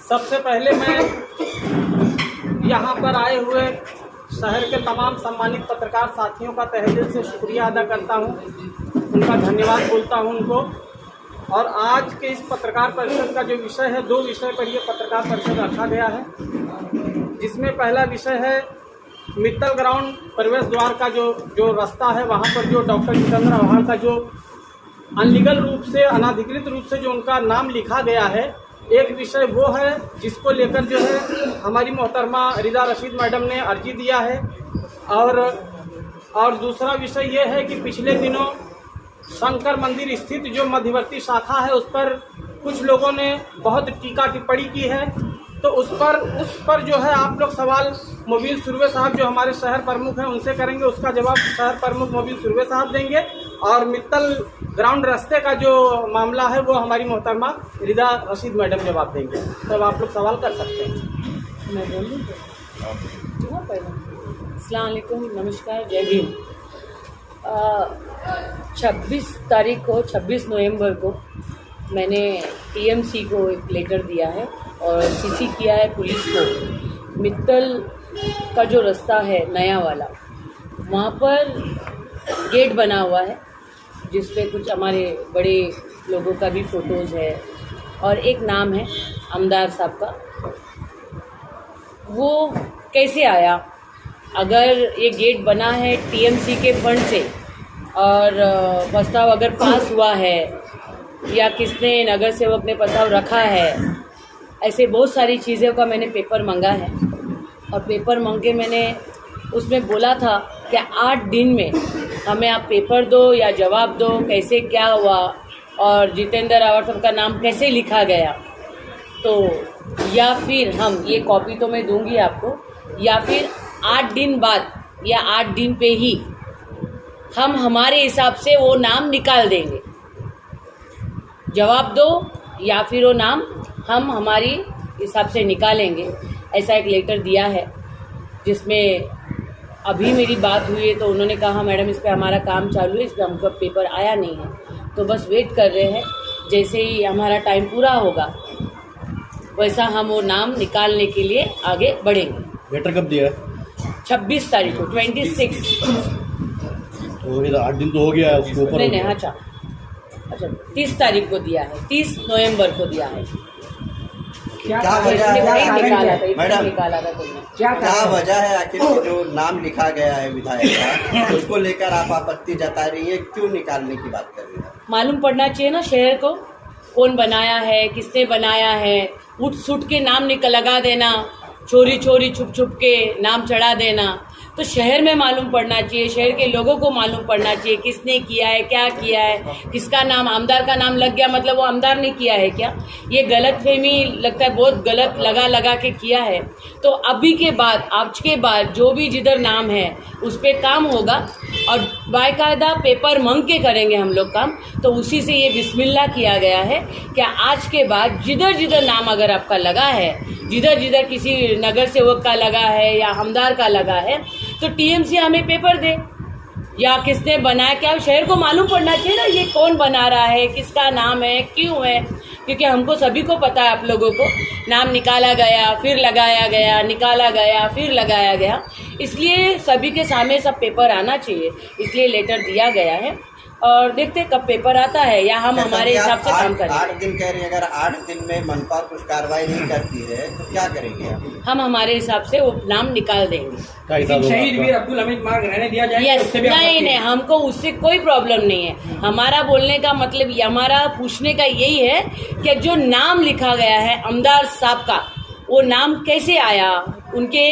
सबसे पहले मैं यहाँ पर आए हुए शहर के तमाम सम्मानित पत्रकार साथियों का तहे दिल से शुक्रिया अदा करता हूँ, उनका धन्यवाद बोलता हूँ उनको। और आज के इस पत्रकार परिषद का जो विषय है, 2 विषय पर ये पत्रकार परिषद रखा गया है, जिसमें पहला विषय है मित्तल ग्राउंड प्रवेश द्वार का जो रास्ता है, वहाँ पर जो डॉक्टर जितेंद्र आव्हाड का जो अनलीगल रूप से, अनाधिकृत रूप से जो उनका नाम लिखा गया है, एक विषय वो है जिसको लेकर जो है हमारी मोहतरमा रिदा रशीद मैडम ने अर्जी दिया है। और दूसरा विषय ये है कि पिछले दिनों शंकर मंदिर स्थित जो मध्यवर्ती शाखा है, उस पर कुछ लोगों ने बहुत टीका टिप्पणी की है। तो उस पर जो है आप लोग सवाल मोबिन सुर्वे साहब जो हमारे शहर प्रमुख हैं उनसे करेंगे, उसका जवाब शहर प्रमुख मोबिन सुर्वे साहब देंगे। और मित्तल ग्राउंड रास्ते का जो मामला है वो हमारी मोहतरमा रिदा रशीद मैडम जवाब देंगे। तब आप लोग सवाल कर सकते हैं। मैं बोलूँ अस्सलाम वालेकुम, नमस्कार, जय भीम। 26 नवंबर को मैंने टीएमसी को एक लेटर दिया है और सीसी किया है पुलिस को। मित्तल का जो रास्ता है नया वाला, वहाँ पर गेट बना हुआ है जिस पे कुछ हमारे बड़े लोगों का भी फ़ोटोज़ है और एक नाम है आमदार साहब का। वो कैसे आया? अगर ये गेट बना है टीएमसी के फंड से और प्रस्ताव अगर पास हुआ है या किसने नगर सेवक ने प्रस्ताव रखा है, ऐसे बहुत सारी चीज़ों का मैंने पेपर मंगा है। और पेपर मांग के मैंने उसमें बोला था कि 8 दिन में हमें आप पेपर दो या जवाब दो, कैसे क्या हुआ और जितेंद्र आव्हाड साहब का नाम कैसे लिखा गया। तो या फिर हम ये कॉपी तो मैं दूंगी आपको, या फिर 8 दिन बाद या 8 दिन पे ही हम हमारे हिसाब से वो नाम निकाल देंगे। जवाब दो या फिर वो नाम हम हमारी हिसाब से निकालेंगे। ऐसा एक लेटर दिया है जिसमें अभी मेरी बात हुई है तो उन्होंने कहा मैडम इस पे हमारा काम चालू है, इस पे हमको पेपर आया नहीं है, तो बस वेट कर रहे हैं। जैसे ही हमारा टाइम पूरा होगा वैसा हम वो नाम निकालने के लिए आगे बढ़ेंगे। लेटर कब दिया है? 26 तारीख को, 26। तो ये 8 दिन तो हो गया है उसके ऊपर। नहीं, अच्छा 30 तारीख को दिया है, 30 नवंबर को दिया है। क्या वजह है मैडम? क्या वजह है आखिर जो नाम लिखा गया है विधायक का, उसको लेकर आप आपत्ति जता रही है? क्यों निकालने की बात कर रही है? मालूम पड़ना चाहिए ना शहर को, कौन बनाया है, किसने बनाया है। उठ सुट के नाम लगा देना, चोरी छुप के नाम चढ़ा देना, तो शहर में मालूम पड़ना चाहिए, शहर के लोगों को मालूम पड़ना चाहिए किसने किया है, क्या किया है। किसका नाम, आमदार का नाम लग गया मतलब वो आमदार ने किया है क्या? ये गलतफहमी लगता है, बहुत गलत लगा के किया है। तो अभी के बाद, आज के बाद जो भी जिधर नाम है उस पर काम होगा और बाकायदा पेपर मांग के करेंगे हम लोग काम। तो उसी से ये बिस्मिल्लाह किया गया है कि आज के बाद जिधर जिधर नाम अगर आपका लगा है, जिधर जिधर किसी नगर सेवक का लगा है या आमदार का लगा है, तो टीएमसी हमें पेपर दे या किसने बनाया, क्या शहर को मालूम पड़ना चाहिए ना ये कौन बना रहा है, किसका नाम है, क्यों है। क्योंकि हमको सभी को पता है, आप लोगों को नाम निकाला गया, फिर लगाया गया, निकाला गया, फिर लगाया गया। इसलिए सभी के सामने सब पेपर आना चाहिए, इसलिए लेटर दिया गया है। और देखते कब पेपर आता है या हम हमारे हिसाब से काम करेंगे। 8 दिन कह रही है, अगर 8 दिन में मनपा कुछ कार्रवाई नहीं करती है तो क्या करेंगे आप? हम हमारे हिसाब से वो नाम निकाल देंगे। शहीद वीर अब्दुल हमीद मार्ग रहने दिया जाए? नहीं, हमको उससे कोई प्रॉब्लम नहीं है। हमारा बोलने का मतलब, हमारा पूछने का यही है कि जो नाम लिखा गया है आमदार साहब का, वो नाम कैसे आया? उनके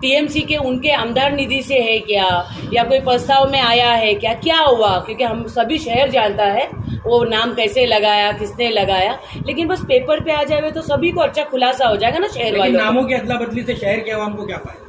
टीएमसी के उनके आमदार निधि से है क्या, या कोई प्रस्ताव में आया है क्या, क्या हुआ? क्योंकि हम सभी शहर जानता है वो नाम कैसे लगाया, किसने लगाया। लेकिन बस पेपर पे आ जाए तो सभी को अच्छा खुलासा हो जाएगा ना शहर वालों। नामों की अदला बदली से शहर के आवाम को क्या फायदा?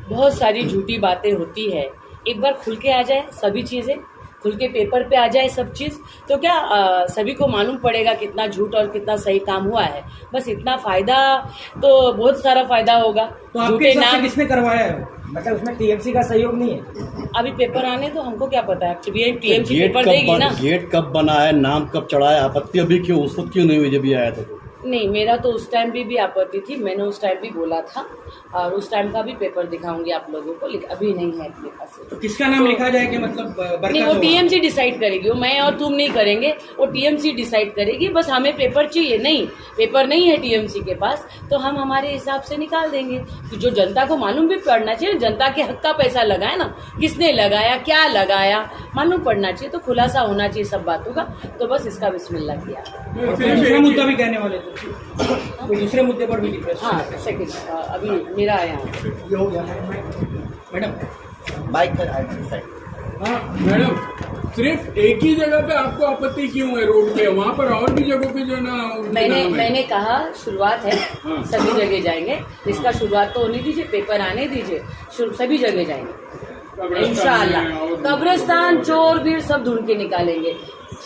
बहुत सारी झूठी बातें होती है, एक बार खुल के आ जाए, सभी चीज़ें खुल के पेपर पे आ जाए सब चीज़, तो क्या सभी को मालूम पड़ेगा कितना झूठ और कितना सही काम हुआ है। बस इतना फ़ायदा, तो बहुत सारा फ़ायदा होगा। तो आपके हिसाब से किसने करवाया है? मतलब उसमें टीएमसी का सहयोग नहीं है? अभी पेपर आने तो हमको क्या पता है, टीएमसी पेपर देगी ना। गेट कब बना है, नाम कब चढ़ा है, आपत्ति अभी क्यों, उस वक्त क्यों नहीं हुई जब ये आया था? नहीं, मेरा तो उस टाइम भी आपत्ति थी, मैंने उस टाइम भी बोला था और उस टाइम का भी पेपर दिखाऊंगी आप लोगों को, लेकिन अभी नहीं है अपने पास। तो किसका नाम लिखा जाए कि मतलब नहीं, वो टीएमसी डिसाइड करेगी, वो मैं और तुम नहीं करेंगे, वो टीएमसी डिसाइड करेगी। बस हमें पेपर चाहिए, नहीं पेपर नहीं है टीएमसी के पास तो हम हमारे हिसाब से निकाल देंगे। तो जो जनता को मालूम भी पड़ना चाहिए, जनता के हक का पैसा लगाया ना, किसने लगाया, क्या लगाया, मालूम पड़ना चाहिए, तो खुलासा होना चाहिए सब बातों का। तो बस इसका बिस्मिल्लाह किया। दूसरा मुद्दा भी कहने वाले थे, कोई दूसरे मुद्दे पर भी रिक्वेस्ट। हाँ सेकंड, अभी मेरा आया ये हो गया मैडम, बाइक पर साइड। हाँ मैडम, सिर्फ एक ही जगह पे आपको आपत्ति क्यों है रोड पे? वहाँ पर और भी जगहों पे जो है ना मैंने कहा शुरुआत है, हाँ। सभी जगह जाएंगे, इसका शुरुआत तो होने दीजिए, पेपर आने दीजिए, सभी जगह जाएंगे इंशाअल्लाह। कब्रिस्तान, चोर भीड़ सब ढूंढ के निकालेंगे,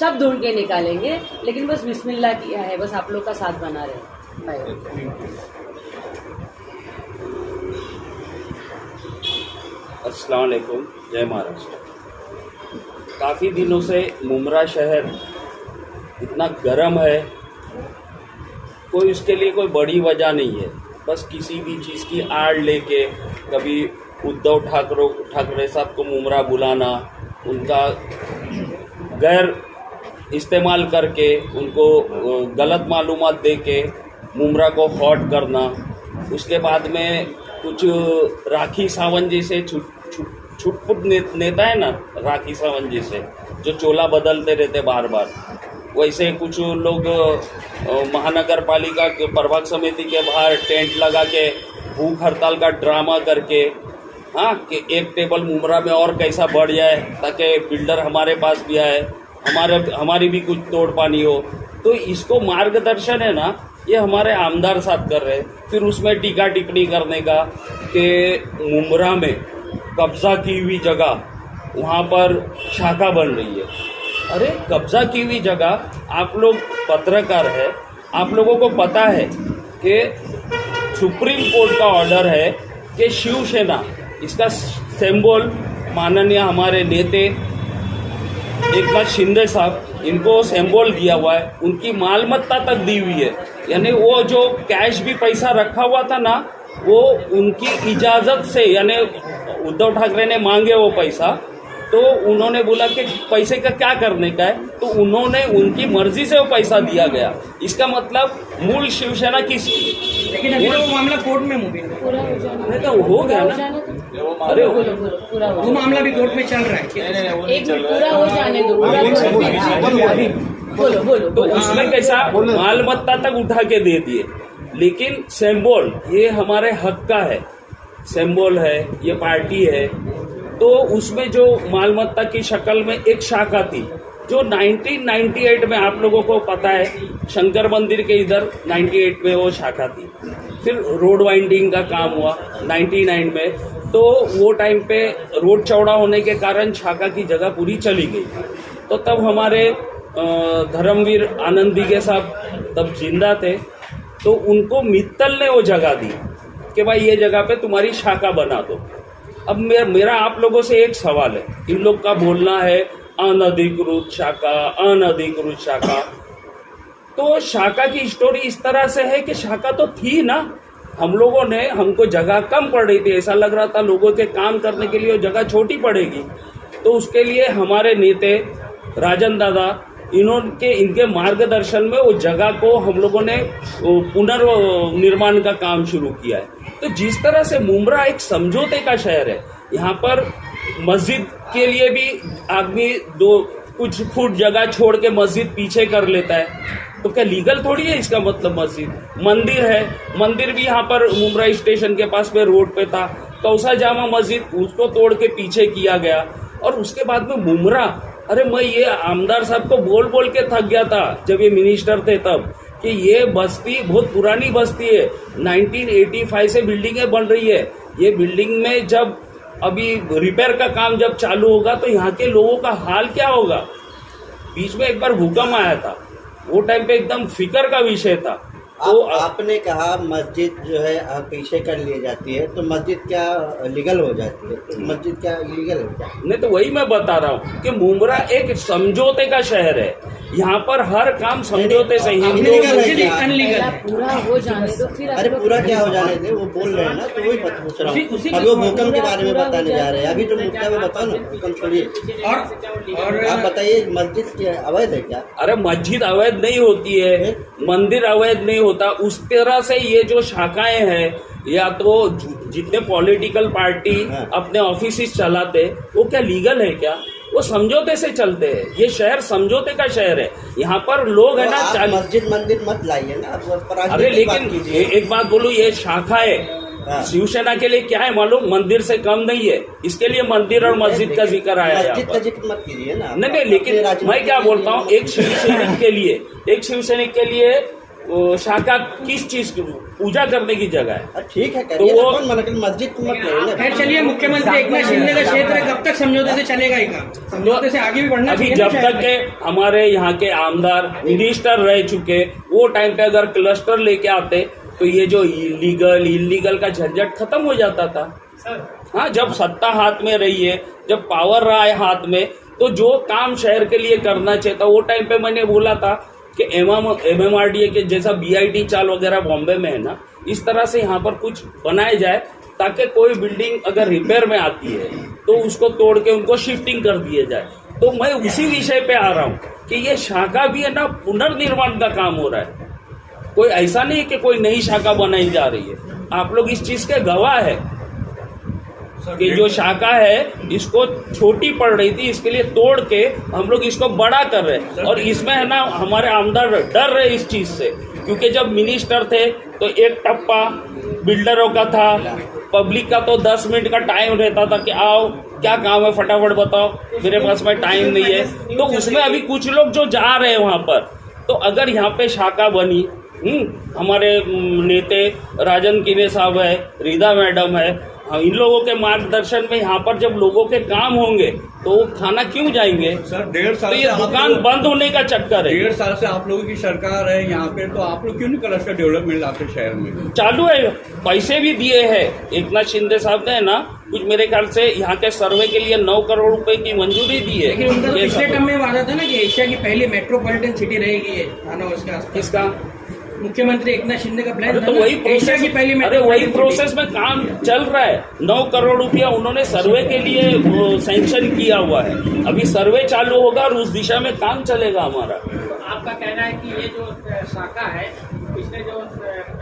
सब ढूंढ के निकालेंगे, लेकिन बस बिस्मिल्लाह किया है, बस आप लोग का साथ बना रहे। अस्सलाम वालेकुम, जय महाराष्ट्र। काफ़ी दिनों से मुमरा शहर इतना गर्म है, कोई उसके लिए कोई बड़ी वजह नहीं है, बस किसी भी चीज़ की आड़ लेके कभी उद्धव ठाकरे साहब को मुमरा बुलाना, उनका गैर इस्तेमाल करके उनको गलत मालूमात दे के मुमरा को हॉट करना, उसके बाद में कुछ राखी सावंत जैसे छुटपुट नेता है ना, राखी सावंत जैसे जो चोला बदलते रहते बार बार, वैसे कुछ लोग महानगर पालिका के प्रभाग समिति के बाहर टेंट लगा के भूख हड़ताल का ड्रामा करके, हाँ, कि एक टेबल मुमरा में और कैसा बढ़ जाए ताकि बिल्डर हमारे पास भी आए, हमारी भी कुछ तोड़ पानी हो। तो इसको मार्गदर्शन है ना, ये हमारे आमदार साहब कर रहे हैं। फिर उसमें टीका टिप्पणी करने का कि मुमरा में कब्जा की हुई जगह वहाँ पर शाखा बन रही है। अरे कब्जा की हुई जगह, आप लोग पत्रकार है, आप लोगों को पता है कि सुप्रीम कोर्ट का ऑर्डर है कि शिवसेना, इसका सिंबल माननीय हमारे नेते एकनाथ शिंदे साहब, इनको सिंबल दिया हुआ है, उनकी मालमत्ता तक दी हुई है, यानी वो जो कैश भी पैसा रखा हुआ था ना, वो उनकी इजाज़त से, यानी उद्धव ठाकरे ने मांगे वो पैसा, तो उन्होंने बोला कि पैसे का क्या करने का है, तो उन्होंने उनकी मर्जी से वो पैसा दिया गया। इसका मतलब मूल शिवसेना किसकी? लेकिन अभी वो मामला कोर्ट में मूवी पूरा हो जाना, तो हो गया ना, अरे पूरा हो, वो मामला भी कोर्ट में चल रहा है। एक मिनट, पूरा हो जाने दो, बोलो। तो उसमें कैसा मालमत्ता तक उठा के दे दिए, लेकिन सिंबल ये हमारे हक का है, सिंबल है, ये पार्टी है, तो उसमें जो मालमत्ता की शक्ल में एक शाखा थी जो 1998 में, आप लोगों को पता है, शंकर मंदिर के इधर 98 में वो शाखा थी। फिर रोड वाइंडिंग का काम हुआ 99 में, तो वो टाइम पे रोड चौड़ा होने के कारण शाखा की जगह पूरी चली गई। तो तब हमारे धर्मवीर आनंद दिघे साहब तब जिंदा थे, तो उनको मित्तल ने वो जगह दी कि भाई ये जगह पे तुम्हारी शाखा बना दो। अब मेरा आप लोगों से एक सवाल है, इन लोग का बोलना है अनधिकृत शाखा, अनधिकृत शाखा, तो शाखा की स्टोरी इस तरह से है कि शाखा तो थी ना, हम लोगों ने, हमको जगह कम पड़ रही थी, ऐसा लग रहा था लोगों के काम करने के लिए वो जगह छोटी पड़ेगी, तो उसके लिए हमारे नेते राजन दादा, इनके मार्गदर्शन में वो जगह को हम लोगों ने पुनर्निर्माण का काम शुरू किया है। तो जिस तरह से मुमरा एक समझौते का शहर है, यहाँ पर मस्जिद के लिए भी आदमी कुछ फुट जगह छोड़ के मस्जिद पीछे कर लेता है, तो क्या लीगल थोड़ी है इसका मतलब? मस्जिद मंदिर है, मंदिर भी यहाँ पर मुमरा स्टेशन के पास में रोड पे था, कौसा जामा मस्जिद, उसको तोड़ के पीछे किया गया। और उसके बाद में मुमरा, अरे मैं ये आमदार साहब को बोल के थक गया था जब ये मिनिस्टर थे तब, कि ये बस्ती बहुत पुरानी बस्ती है, 1985 से बिल्डिंगें बन रही है, ये बिल्डिंग में जब अभी रिपेयर का काम जब चालू होगा तो यहाँ के लोगों का हाल क्या होगा। बीच में एक बार भूकंप आया था, वो टाइम पे एकदम फिक्र का विषय था। तो आपने कहा मस्जिद जो है पीछे कर ली जाती है, तो मस्जिद क्या लीगल हो जाती है? तो मस्जिद क्या इलीगल है क्या? नहीं, तो वही मैं बता रहा हूँ कि मुंब्रा एक समझौते का शहर है। यहाँ पर हर काम समझौते से हिंदू अनलीगल है। पूरा हो जाने दो फिर अरे पूरा क्या हो जाने दे, वो बोल रहे हैं ना, तो वही पूछ रहा हूँ। अभी वो भूकंप के बारे में बताने जा रहे हैं, अभी जो मुद्दा में बताओ ना, भूकंप छोड़िए। और आप बताइए मस्जिद क्या अवैध है क्या? अरे मस्जिद अवैध नहीं होती है, मंदिर अवैध नहीं होता। उस तरह से ये जो शाखाएं हैं, या तो जितने पॉलिटिकल पार्टी अपने ऑफिस चलाते, वो क्या लीगल है क्या? वो समझौते से चलते हैं। ये शहर समझौते का शहर है। यहाँ पर लोग है ना, मस्जिद मंदिर मत लाइए ना। अरे लेकिन एक बात बोलूं, ये शाखा है शिवसेना के लिए क्या है मालूम? मंदिर से कम नहीं है। इसके लिए मंदिर और मस्जिद का जिक्र आया है। मस्जिद का जिक्र मत कीजिए ना। नहीं, लेकिन मैं क्या बोलता हूँ, एक शिवसैनिक के लिए शाखा किस चीज की पूजा करने की जगह है? ठीक है, तो वो मस्जिद मत लाइए। खैर चलिए, मुख्यमंत्री एकनाथ शिंदे का क्षेत्र कब तक समझौते से चलेगा ही का? समझौते से आगे भी बढ़ना अभी चाहिए। जब तक के हमारे यहाँ के आमदार मिनिस्टर रह चुके, वो टाइम पे अगर क्लस्टर लेके आते तो ये जो इलीगल का झंझट खत्म हो जाता था। हाँ, जब सत्ता हाथ में रही है, जब पावर रहा है हाथ में, तो जो काम शहर के लिए करना चाहिए था, वो टाइम पे मैंने बोला था कि MMRDA के जैसा BIT चाल वगैरह बॉम्बे में है ना, इस तरह से यहाँ पर कुछ बनाया जाए ताकि कोई बिल्डिंग अगर रिपेयर में आती है तो उसको तोड़ के उनको शिफ्टिंग कर दिया जाए। तो मैं उसी विषय पे आ रहा हूँ कि ये शाखा भी है ना, पुनर्निर्माण का काम हो रहा है। कोई ऐसा नहीं कि कोई नई शाखा बनाई जा रही है। आप लोग इस चीज के गवाह है कि जो शाखा है इसको छोटी पड़ रही थी, इसके लिए तोड़ के हम लोग इसको बड़ा कर रहे हैं। और इसमें है ना, हमारे आमदार डर रहे इस चीज से, क्योंकि जब मिनिस्टर थे तो एक टप्पा बिल्डरों का था, पब्लिक का तो 10 मिनट का टाइम रहता था कि आओ क्या काम है फटाफट बताओ, मेरे पास में टाइम नहीं है। तो उसमें अभी कुछ लोग जो जा रहे हैं वहां पर, तो अगर यहाँ पे शाखा बनी, हमारे नेते राजन किने साहब है, रीदा मैडम है, इन लोगों के मार्गदर्शन में यहाँ पर जब लोगों के काम होंगे तो वो खाना क्यों जाएंगे? सर 1.5 साल तो ये दुकान बंद होने का चक्कर है। 1.5 साल से आप लोगों की सरकार है यहाँ पे, तो आप लोग क्यों नहीं क्लस्टर डेवलपमेंट आपके शहर में चालू है? पैसे भी दिए हैं एकनाथ शिंदे साहब ने ना, कुछ मेरे ख्याल से यहाँ के सर्वे के लिए 9 करोड़ रुपए की मंजूरी दी है। लेकिन उनका पिछले टर्म में वादा था ना कि एशिया की पहली मेट्रोपॉलिटन सिटी रहेगी ये थाना, उसका किसका? मुख्यमंत्री एकनाथ शिंदे का प्लान था तो ना, वही एशिया की पहली अरे वही प्रोसेस में काम चल रहा है। 9 करोड़ रुपया उन्होंने सर्वे के लिए सैंक्शन किया हुआ है। अभी सर्वे चालू होगा और उस दिशा में काम चलेगा हमारा। तो आपका कहना है कि ये जो शाखा है, पिछले जो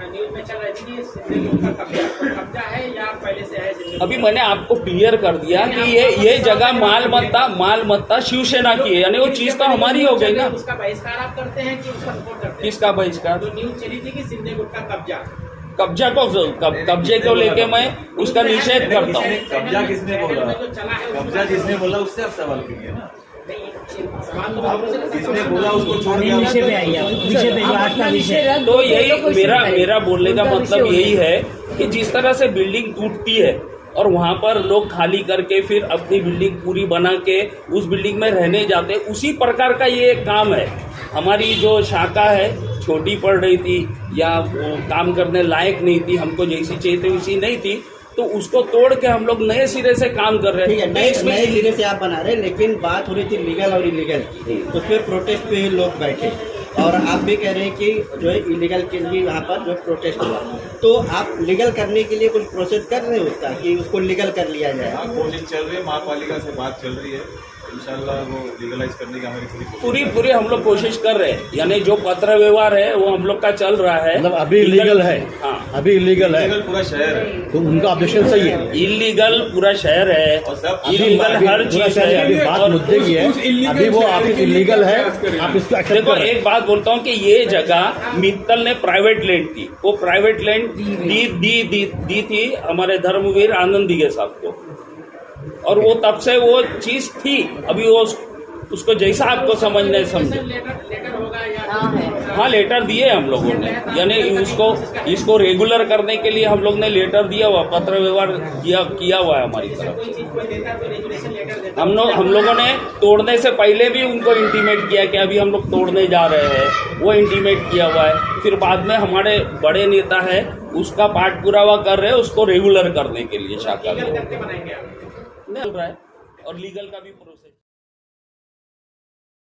न्यूज में चल रही थी, ये सिंधे का कब्जा है या पहले से है? अभी मैंने आपको क्लियर कर दिया कि ये जगह मालमत्ता शिवसेना की है, यानी वो चीज तो हमारी हो गई ना। उसका बहिष्कार आप करते हैं कि उसका सपोर्ट करते हैं? किसका बहिष्कार? जो न्यूज चली थी कि सिंधे गुट का कब्जे को लेके मैं उसका निषेध करता हूँ। कब्जा किसने बोला? जो चला है कब्जा जिसने बोला उससे आप सवाल कीजिए ना। जिसने बोला उसको छोड़ दिया। तो यही मेरा बोलने का मतलब यही है कि जिस तरह से बिल्डिंग टूटती है और वहां पर लोग खाली करके फिर अपनी बिल्डिंग पूरी बना के उस बिल्डिंग में रहने जाते, उसी प्रकार का ये काम है। हमारी जो शाखा है छोटी पड़ रही थी या काम करने लायक नहीं थी, हमको जैसी चाहिए थी वैसी नहीं थी, तो उसको तोड़ के हम लोग नए सिरे से काम कर रहे हैं। नए सिरे से आप बना रहे हैं, लेकिन बात हो रही थी लीगल और इलीगल की, उस पर प्रोटेस्ट पे ही लोग बैठे और आप भी कह रहे हैं कि जो है इलीगल के लिए यहाँ पर जो प्रोटेस्ट हुआ, तो आप लीगल करने के लिए कुछ प्रोसेस कर रहे हैं उसका कि उसको लीगल कर लिया जाए? कोशिश चल रही है, महापालिका से बात चल रही है, इंशाल्लाह वो लीगलाइज करने की हमारी पूरी हम लोग कोशिश कर रहे हैं। यानी जो पत्र व्यवहार है वो हम लोग का चल रहा है। मतलब अभी इलीगल है? हाँ, अभी इलीगल है, पूरा शहर है, तो उनका ऑब्जेक्शन सही है। इलीगल पूरा शहर है, इलीगल हर चीज है। अभी बात मुद्दे की है, अभी वो ऑफिस इलीगल है, आप इसको एक्सेप्ट देखो करें। एक बात बोलता हूँ कि ये जगह मित्तल ने प्राइवेट लैंड थी, वो प्राइवेट लैंड दी थी हमारे धर्मवीर आनंद दिगे साहब को, और वो तब से वो चीज थी। अभी वो उसको जैसा आपको समझना है समझे। लेटर होगा या हाँ लेटर दिए हम लोगों ने, यानी इसको रेगुलर करने के लिए हम लोग ने लेटर दिया हुआ, पत्र व्यवहार किया हुआ है हमारी तरफ। हम लोगों ने तोड़ने से पहले भी उनको इंटीमेट किया कि अभी हम लोग तोड़ने जा रहे हैं, वो इंटीमेट किया हुआ है। फिर बाद में हमारे बड़े नेता है उसका पाठ पुरावा कर रहे हैं, उसको रेगुलर करने के लिए शाखा चल रहा है और लीगल का भी प्रोसेस।